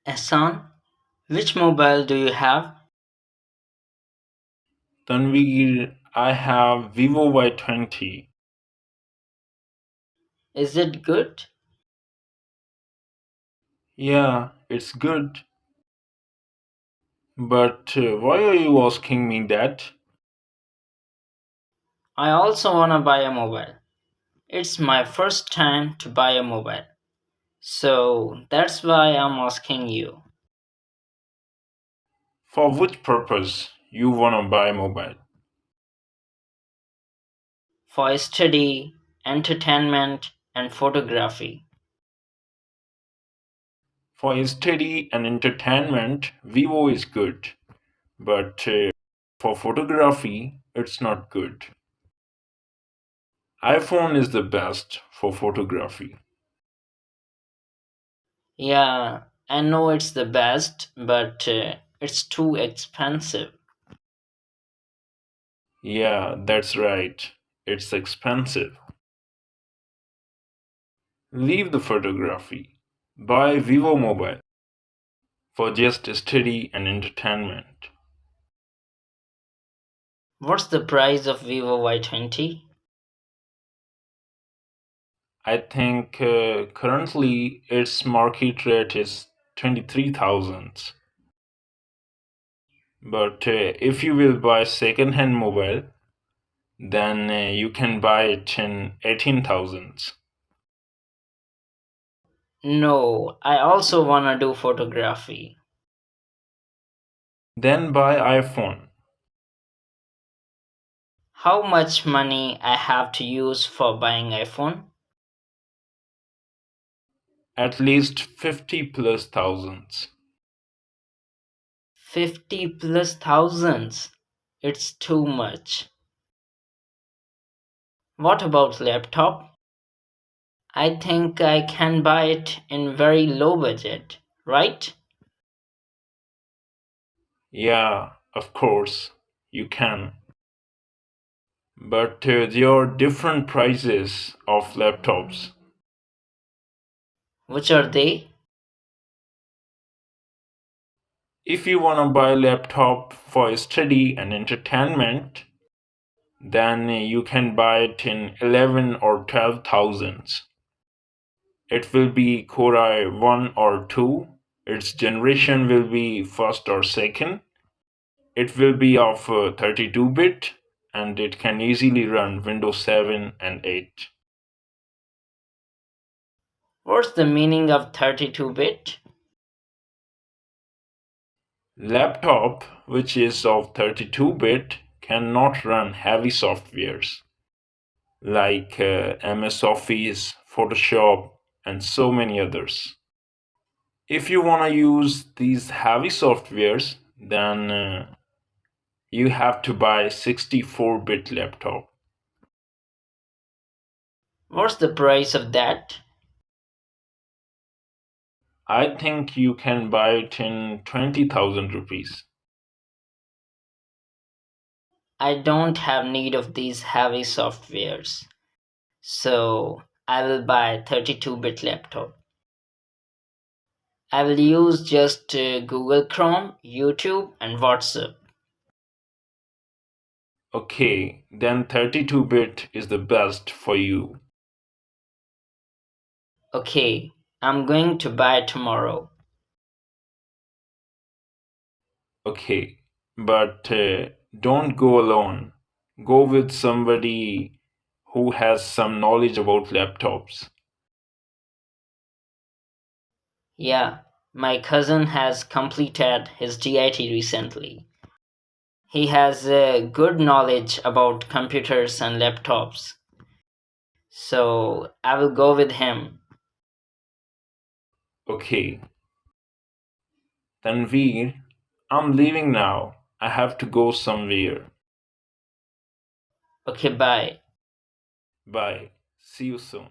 Ehsan, which mobile do you have? Tanveer, I have Vivo Y20. Is it good? Yeah, it's good. But why are you asking me that? I also wanna buy a mobile. It's my first time to buy a mobile. So that's why I'm asking you. For which purpose you wanna buy mobile? For study, entertainment, and photography. For study and entertainment, Vivo is good. But for photography, it's not good. iPhone is the best for photography. Yeah, I know it's the best, but it's too expensive. Yeah, that's right. It's expensive. Leave the photography. Buy Vivo mobile for just study and entertainment. What's the price of Vivo Y20? I think currently its market rate is 23,000. But if you will buy second hand mobile, then you can buy it in 18,000. No, I also wanna do photography. Then buy iPhone. How much money I have to use for buying iPhone? At least 50 plus thousands. 50 plus thousands. It's too much. What about laptop? I think I can buy it in very low budget, right? Yeah, of course, you can. But there are different prices of laptops. Which are they? If you want to buy a laptop for study and entertainment, then you can buy it in 11 or 12,000. It will be Core i1 or 2. Its generation will be first or second. It will be of 32-bit and it can easily run Windows 7 and 8. What's the meaning of 32-bit? Laptop, which is of 32-bit, cannot run heavy softwares like MS Office, Photoshop, and so many others. If you want to use these heavy softwares, then you have to buy 64-bit laptop. What's the price of that? I think you can buy it in 20,000 rupees. I don't have need of these heavy softwares. So I will buy 32-bit laptop. I will use just Google Chrome, YouTube, and WhatsApp. Okay, then 32-bit is the best for you. Okay, I'm going to buy tomorrow. Okay, but don't go alone. Go with somebody who has some knowledge about laptops. Yeah, my cousin has completed his DIT recently. He has good knowledge about computers and laptops. So I will go with him. Okay, Tanveer, I'm leaving now. I have to go somewhere. Okay, bye. Bye. See you soon.